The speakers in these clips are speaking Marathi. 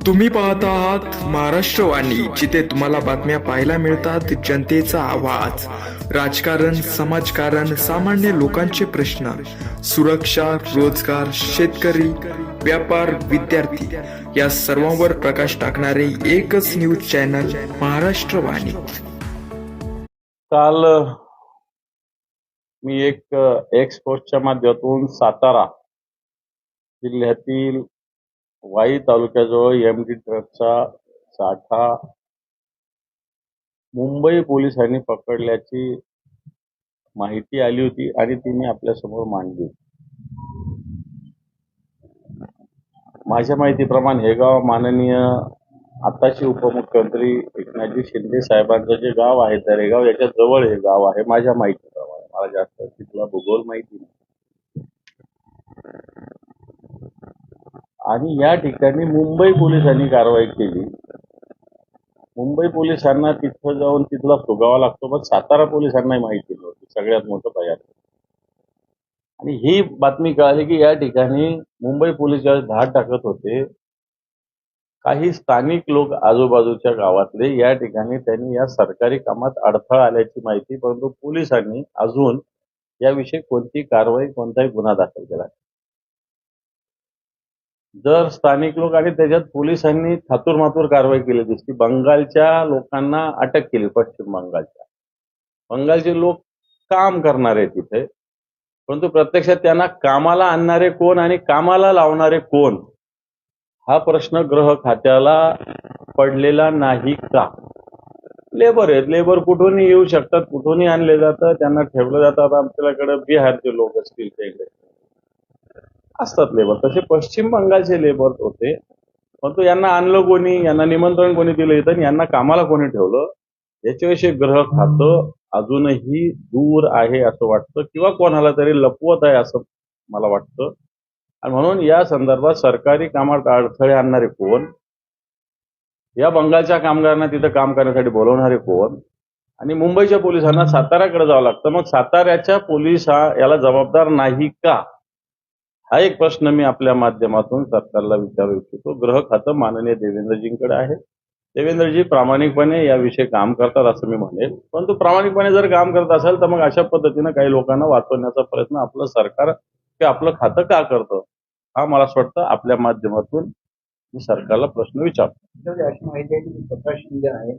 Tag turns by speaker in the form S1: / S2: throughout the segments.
S1: तुम्ही पाहता आहात महाराष्ट्र वाणी, जिथे तुम्हाला बातम्या पाहायला मिळतात. जनतेचा आवाज, राजकारण, समाजकारण, सामान्य लोकांचे प्रश्न, सुरक्षा, रोजगार, शेतकरी, व्यापार, विद्यार्थी या सर्वांवर प्रकाश टाकणारे एकच न्यूज चॅनल महाराष्ट्र वाणी.
S2: काल मी एक एक्सपोर्टच्या माध्यमातून सातारा जिल्ह्यातील वाई तालुक्याजवळ एमडी ट्रकचा साठा मुंबई पोलिसांनी पकडल्याची माहिती आली होती आणि ती मी आपल्यासमोर मांडली. माझ्या माहितीप्रमाणे हे गाव माननीय आताचे उपमुख्यमंत्री एकनाथजी शिंदे साहेबांचं जे गाव आहे दरेगाव याच्या जवळ हे गाव आहे. माझ्या माहितीप्रमाणे, मला जास्त तिथला भूगोल माहिती नाही. आणि या ठिकाणी मुंबई पोलिसांनी कारवाई केली. मुंबई पोलिसांना तिथं जाऊन तिथला फुगावा लागतो, पण सातारा पोलिसांना माहिती नव्हती. सगळ्यात मोठं भयान. आणि ही बातमी कळाली की या ठिकाणी मुंबई पोलीस ज्यावेळेस धाड टाकत होते, काही स्थानिक लोक आजूबाजूच्या गावातले या ठिकाणी त्यांनी या सरकारी कामात अडथळा आल्याची माहिती, परंतु पोलिसांनी अजून याविषयी कोणती कारवाई, कोणताही गुन्हा दाखल केला. जर स्थानिक लोक आणि त्याच्यात पोलिसांनी थातूरमातूर कारवाई केली दिसती. बंगालच्या लोकांना अटक केली. पश्चिम बंगालचे लोक काम करणारे तिथे, परंतु प्रत्यक्षात त्यांना कामाला आणणारे कोण आणि कामाला लावणारे कोण हा प्रश्न गृह खात्याला पडलेला नाही का? लेबर आहेत, लेबर कुठूनही येऊ शकतात, कुठूनही आणले जातं, त्यांना ठेवलं जातं. आमच्याकडे बिहारचे लोक असतील, ते असतात लेबर, तसे पश्चिम बंगालचे लेबर होते. परंतु यांना आणलं कोणी, यांना निमंत्रण कोणी दिलं इथं, यांना कामाला कोणी ठेवलं याच्याविषयी गृह खातं अजूनही दूर आहे असं वाटतं, किंवा कोणाला तरी लपवत आहे असं मला वाटतं. आणि म्हणून या संदर्भात सरकारी कामात अडथळे आणणारे कोण, या बंगालच्या कामगारांना तिथं काम करण्यासाठी बोलवणारे कोण, आणि मुंबईच्या पोलिसांना साताऱ्याकडे जावं लागतं. मग साताऱ्याच्या पोलीस याला जबाबदार नाही का? हा एक प्रश्न मी आपल्या माध्यमातून सरकारला विचारू इच्छितो. गृह खातं माननीय देवेंद्रजींकडे आहे. देवेंद्रजी प्रामाणिकपणे याविषयी काम करतात असं मी म्हणेल. परंतु प्रामाणिकपणे जर काम करत असेल तर मग अशा पद्धतीनं काही लोकांना वाचवण्याचा प्रयत्न आपलं सरकार किंवा आपलं खातं का करतं, हा मला असं वाटतं आपल्या माध्यमातून मी सरकारला प्रश्न विचारतो.
S3: अशी माहिती आहे की प्रकाश शिंदे आहे,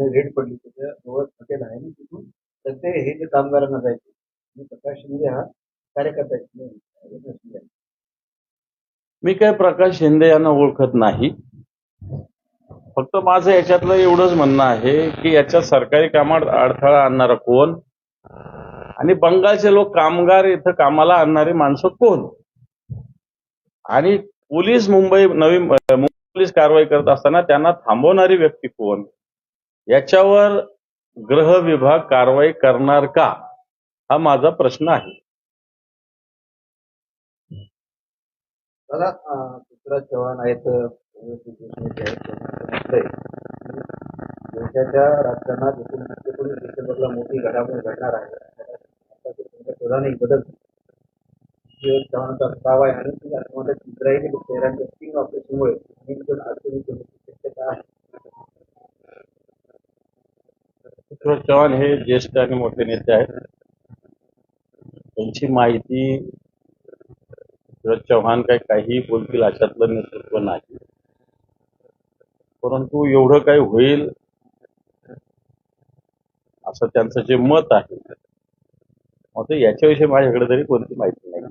S3: रेड पडली त्याच्याजवळ हॉटेल आहे, तिथून सध्या हे जे कामगारांना जायचे, प्रकाश शिंदे हा कार्यकर्ता आहे.
S2: मी काय प्रकाश शिंदे यांना ओळखत नाही. फक्त माझं याच्यातलं एवढंच म्हणणं आहे की याच्यात सरकारी कामात अडथळा आणणारा कोण आणि बंगालचे लोक कामगार इथं कामाला आणणारी माणसं कोण, आणि पोलीस मुंबई पोलीस कारवाई करत असताना त्यांना थांबवणारी व्यक्ती कोण, याच्यावर गृह विभाग कारवाई करणार का, हा माझा प्रश्न आहे.
S3: दादा, पृथ्वीराज चव्हाण आहेत, देशाच्या राजकारणात 19 डिसेंबरला मोठी घडामोड घडणार आहे. प्रधानी बदल चव्हाणांचा दावा आहे आणि इस्रायली शहरांच्या स्टिंग ऑपरेशनमुळे अडचणीची शक्यता आहे.
S2: पृथ्वीराज चव्हाण हे ज्येष्ठ आणि मोठे नेते आहेत. त्यांची माहिती पृथ्वीराज चव्हाण काही बोलतील अशातलं नेतृत्व नाही. परंतु एवढं काही होईल असं त्यांचं जे मत आहे, मग याच्याविषयी माझ्याकडे तरी कोणती माहिती नाही.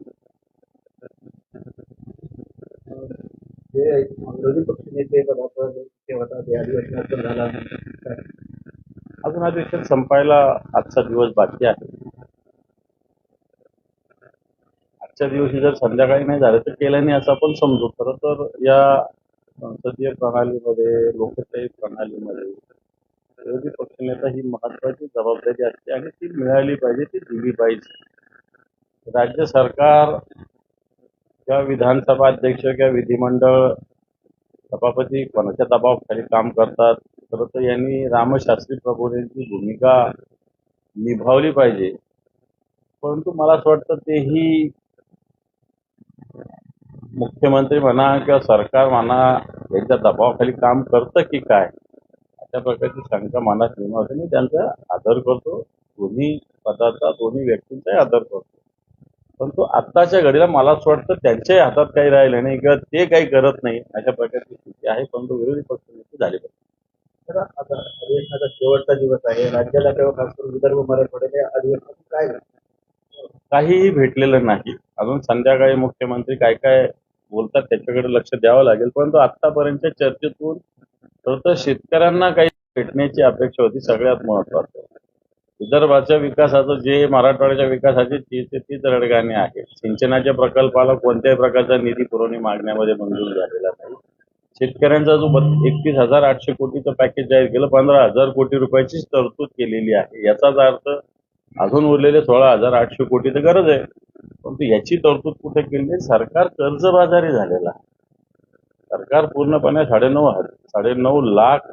S3: जे विरोधी पक्ष नेते होता अधिवेशनात झाला,
S2: अजून अधिवेशन संपायला आजचा दिवस बाकी आहे. आजच्या दिवशी जर संध्याकाळी नाही झालं तर केलं नाही असं आपण समजू. खरं तर या संसदीय प्रणालीमध्ये, लोकशाही प्रणालीमध्ये विरोधी पक्षनेता ही महत्वाची जबाबदारी असते आणि ती मिळाली पाहिजे, ती दिली पाहिजे. राज्य सरकार किंवा विधानसभा अध्यक्ष किंवा विधिमंडळ सभापती कोणाच्या दबावाखाली काम करतात, खरं तर यांनी रामशास्त्री प्रभूंची भूमिका निभावली पाहिजे. परंतु मला असं वाटतं तेही मुख्यमंत्री म्हणा किंवा सरकार म्हणा यांच्या दबावाखाली काम करतं की काय अशा प्रकारची शंका मनात निर्माण होते. मी त्यांचा आदर करतो, दोन्ही पदाचा दोन्ही व्यक्तींचाही आदर करतो. परंतु आत्ताच्या घडीला मला असं वाटतं त्यांच्याही हातात काही राहिलं नाही किंवा ते काही करत नाही अशा प्रकारची स्थिती आहे. परंतु विरोधी पक्षनेते झाले पाहिजे.
S3: तर आता अधिवेशनाचा शेवटचा दिवस आहे. राज्याला किंवा खास करून विदर्भ मराठवाड्याच्या अधिवेशनाचं काय झालं?
S2: काहीही भेटलेलं नाही. अजून संध्याकाळी मुख्यमंत्री काय काय बोलतात त्याच्याकडे लक्ष द्यावं लागेल. परंतु आतापर्यंतच्या चर्चेतून खरं तर शेतकऱ्यांना काही भेटण्याची अपेक्षा होती सगळ्यात महत्वाचं. विदर्भाच्या विकासाचं जे मराठवाड्याच्या विकासाची तीच रडगाणे आहे. सिंचनाच्या प्रकल्पाला कोणत्याही प्रकारचा निधी पुरवणी मागण्यामध्ये मंजूर झालेला नाही. शेतकऱ्यांचा जो 31,800 कोटीचं पॅकेज जाहीर केलं, 15,000 कोटी रुपयाचीच तरतूद केलेली आहे. याचाच अर्थ अजून उरलेले 16,800 कोटीची गरज आहे. परंतु याची तरतूद कुठे केली? सरकार कर्जबाजारी झालेला आहे. सरकार पूर्णपणे 9.5 लाख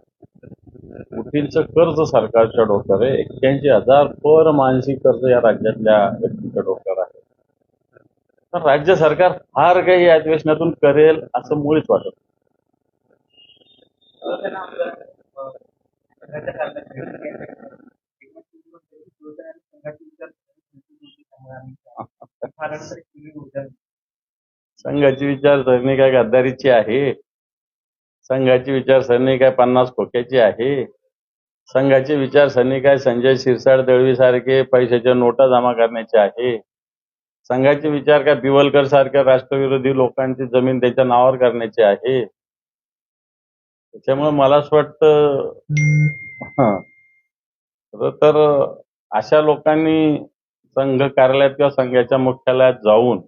S2: कोटींचं कर्ज सरकारच्या डोक्यावर आहे. 81,000 पर मानसी कर्ज या राज्यातल्या व्यक्तीच्या डोक्यावर आहे. तर राज्य सरकार फार काही या अधिवेशनातून करेल असं मुळीच वाटत नाही. संघाची विचारसरणी काय गद्दारीची आहे? संघाची विचारसरणी काय 50 खोक्याची आहे? संघाची विचारसरणी काय संजय शिरसाट दळवी सारखे पैशाच्या नोटा जमा करण्याची आहे? संघाचे विचार काय बिवलकर सारख्या राष्ट्रविरोधी लोकांची जमीन त्याच्या नावावर करण्याची आहे? त्याच्यामुळे मला असं वाटतं खरं तर अशा लोकांनी संघ कार्यालयात किंवा संघाच्या मुख्यालयात जाऊन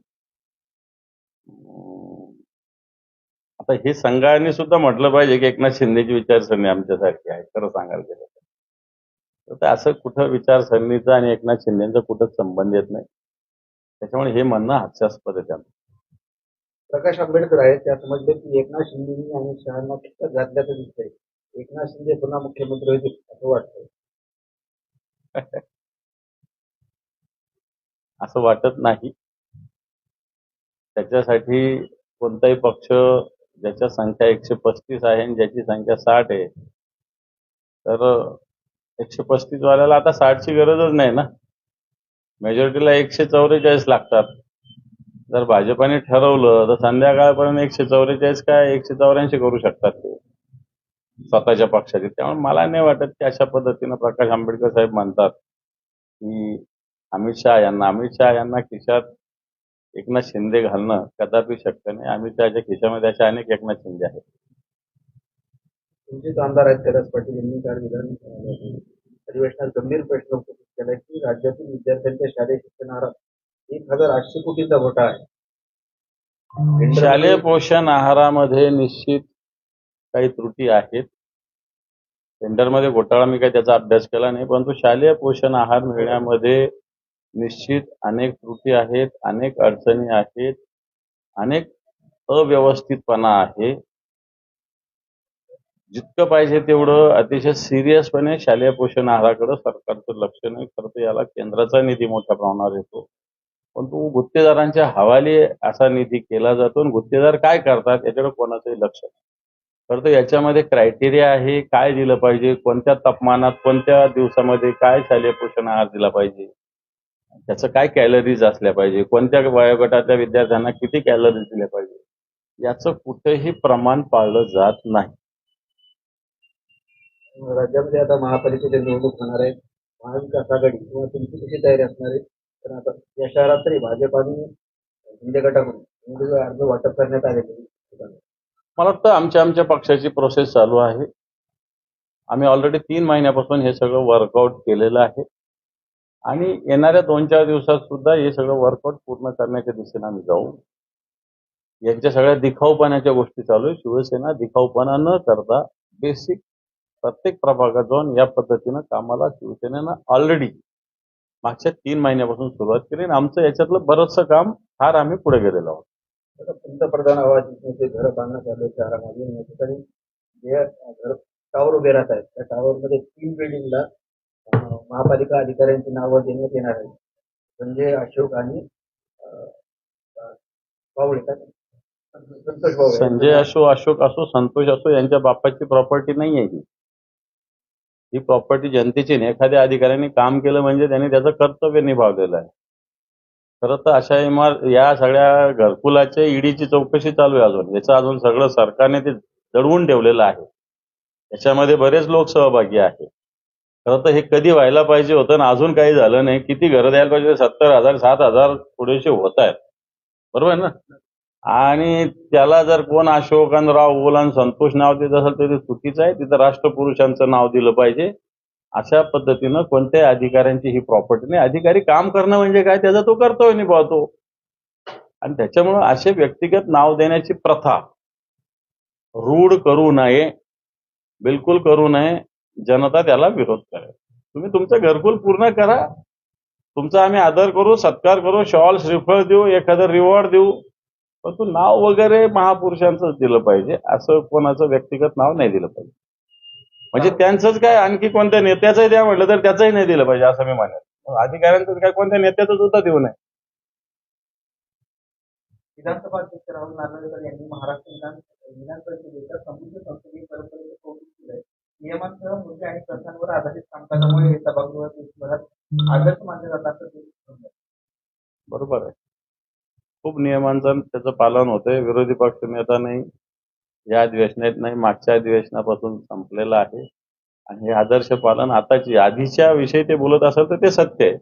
S2: आता हे संघाने सुद्धा म्हटलं पाहिजे की एकनाथ शिंदेची विचारसरणी आमच्यासारखी आहे. खरं सांगायला गेलं तर असं कुठं विचारसरणीचा आणि एकनाथ शिंदेचा कुठंच संबंध येत नाही. त्याच्यामुळे हे म्हणणं हास्यास्पद आहे त्यांना.
S3: प्रकाश आंबेडकर आहेत त्या समजले की एकनाथ शिंदेनी आणि शहांना फक्त घातल्याचं दिसतंय. एकनाथ शिंदे पुन्हा मुख्यमंत्री होतील असं वाटतंय.
S2: असं वाटत नाही. त्याच्यासाठी कोणताही पक्ष ज्याच्या संख्या 135 आहे आणि ज्याची संख्या 60 आहे तर 135 वाल्याला आता 60ची गरजच नाही ना. मेजॉरिटीला 144 लागतात. जर भाजपाने ठरवलं तर संध्याकाळपर्यंत 144 काय 184 करू शकतात ते स्वतःच्या पक्षाचे. त्यामुळे मला नाही वाटत की अशा पद्धतीनं प्रकाश आंबेडकर साहेब म्हणतात की अमित शहा यांना खिशात एकनाथ शिंदे घालणं कदापि शक्य नाही. अमित शहाच्या खिशामध्ये अशा अनेक एकनाथ शिंदे आहेत.
S3: तुमचेच आमदार आहेत कैलास पाटील यांनी काल विधान अधिवेशनात गंभीर प्रश्न उपस्थित केला की राज्यातील विद्यार्थ्यांच्या शालेय शिक्षणावर 1,800 कोटीचा घोटाळा आहे.
S2: शालेय पोषण आहारामध्ये निश्चित काही त्रुटी आहेत. टेंडरमध्ये घोटाळा मी काही त्याचा अभ्यास केला नाही. परंतु शालेय पोषण आहार मिळण्यामध्ये निश्चित अनेक त्रुटी आहेत, अनेक अडचणी आहेत, अनेक अव्यवस्थितपणा आहे. जितकं पाहिजे तेवढं अतिशय सिरियसपणे शालेय पोषण आहाराकडे सरकारचं लक्ष नाही. खरं तर याला केंद्राचा निधी मोठ्या प्रमाणावर येतो. परंतु गुत्तेदारांच्या हवाली असा निधी केला जातो आणि गुत्तेदार काय करतात याच्याकडे कोणाचंही लक्ष नाही. खरं तर याच्यामध्ये क्रायटेरिया आहे, काय दिलं पाहिजे, कोणत्या तापमानात कोणत्या दिवसामध्ये काय शालेय पोषण आहार दिला पाहिजे, त्याचं काय कॅलरीज असल्या पाहिजे, कोणत्या वयोगटातल्या विद्यार्थ्यांना किती कॅलरीज दिल्या पाहिजे, याचं कुठेही प्रमाण पाळलं जात नाही.
S3: राज्यामध्ये आता महापालिकेच्या निवडणूक होणार आहे. महाविकास आघाडी किंवा तुमची कशी तयारी असणार आहे? तर आता या शहरात तरी भाजपाने शिंदे गटाकडून निवडणूक अर्ज वाटप करण्यात आले.
S2: मला वाटतं आमच्या पक्षाची प्रोसेस चालू आहे. आम्ही ऑलरेडी 3 महिन्यापासून हे सगळं वर्कआउट केलेलं आहे आणि येणाऱ्या 2-4 दिवसात सुद्धा हे सगळं वर्कआउट पूर्ण करण्याच्या दिशेने आम्ही जाऊ. यांच्या सगळ्या दिखाऊपणाच्या गोष्टी चालू आहे. शिवसेना दिखाऊपणा न करता बेसिक प्रत्येक प्रभागात जाऊन या पद्धतीनं कामाला शिवसेनेनं ऑलरेडी मागच्या 3 महिन्यापासून सुरुवात केली आणि आमचं याच्यातलं बरंचसं काम फार आम्ही पुढे गेलेलो आहोत.
S3: पंतप्रधान आवाज योजनेचे घर बांधण्यात आले शहरामध्ये. या ठिकाणी जे घर टावर उभे राहत आहेत त्या टावरमध्ये 3 बिल्डिंगला महापालिका अधिकाऱ्यांची नावं देण्यात येणार आहेत. संजय, अशोक आणि पावळे. संतोष भाऊ
S2: संजय असो, अशोक असो, संतोष असो, यांच्या बापाची प्रॉपर्टी नाही आहे ही प्रॉपर्टी जनतेची नाही. एखाद्या अधिकाऱ्याने काम केलं म्हणजे त्यांनी त्याचं कर्तव्य निभावलेलं आहे. खरं तर अशा या सगळ्या घरकुलाच्या ईडीची चौकशी चालू आहे अजून. याचं अजून सगळं सरकारने ते दडवून ठेवलेलं आहे. याच्यामध्ये बरेच लोक सहभागी आहेत. खरं तर हे कधी व्हायला पाहिजे होतं ना अजून काही झालं नाही. किती घरं द्यायला पाहिजे? 70,000 7,000 थोडेसे होत आहेत. बरोबर आहे ना? आणि त्याला जर कोण अशोकराव ओल आणि संतोष नाव देत असेल तर ते चुकीचं आहे. तिथं राष्ट्रपुरुषांचं नाव दिलं पाहिजे. अशा पद्धतीनं कोणत्याही अधिकाऱ्यांची ही प्रॉपर्टी नाही. अधिकारी काम करणं म्हणजे काय? त्याचा तो कर्तव्य निभावतो. आणि त्याच्यामुळं असे व्यक्तिगत नाव देण्याची प्रथा रूढ करू नये, बिलकुल करू नये. जनता त्याला विरोध करेल. तुम्ही तुमचं घरकुल पूर्ण करा. तुमचा आम्ही आदर करू, सत्कार करू, शॉल श्रीफळ देऊ, एखादं रिवॉर्ड देऊ. पण तू नाव वगैरे महापुरुषांचंच दिलं पाहिजे. असं कोणाचं व्यक्तिगत नाव नाही दिलं पाहिजे. म्हणजे त्यांचंच काय आणखी कोणत्या नेत्याचंही द्या म्हटलं तर त्याचंही नाही दिलं पाहिजे असं मी म्हणेन. अधिकाऱ्यांचं काय कोणत्या नेत्याचं सुद्धा देऊ नये.
S3: विधानसभा अध्यक्ष राहुल नार्वेकर यांनी महाराष्ट्र विधान परिषदेच्या समृद्ध संसदीय परंपरेचं कौतुक केलंय. नियमांसह मुद्दे आणि प्रश्नांवर आधारित कामकाजामुळे हे सभागृह देशभरात आदर्श मानले जातात असं ते म्हणतात.
S2: बरोबर आहे. खूप नियमांचं त्याचं पालन होतंय. विरोधी पक्ष नेता नाही, या अधिवेशनात नाही, मागच्या अधिवेशनापासून संपलेलं आहे. आणि हे आदर्श पालन आधीच्या विषयी ते बोलत असेल तर ते सत्य आहे.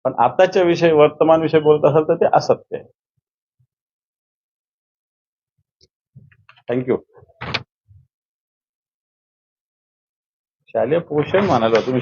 S2: पण आताच्या विषयी वर्तमान विषयी बोलत असेल तर ते असत्य आहे. थँक्यू. शालेय पोषण म्हणाला तुम्ही.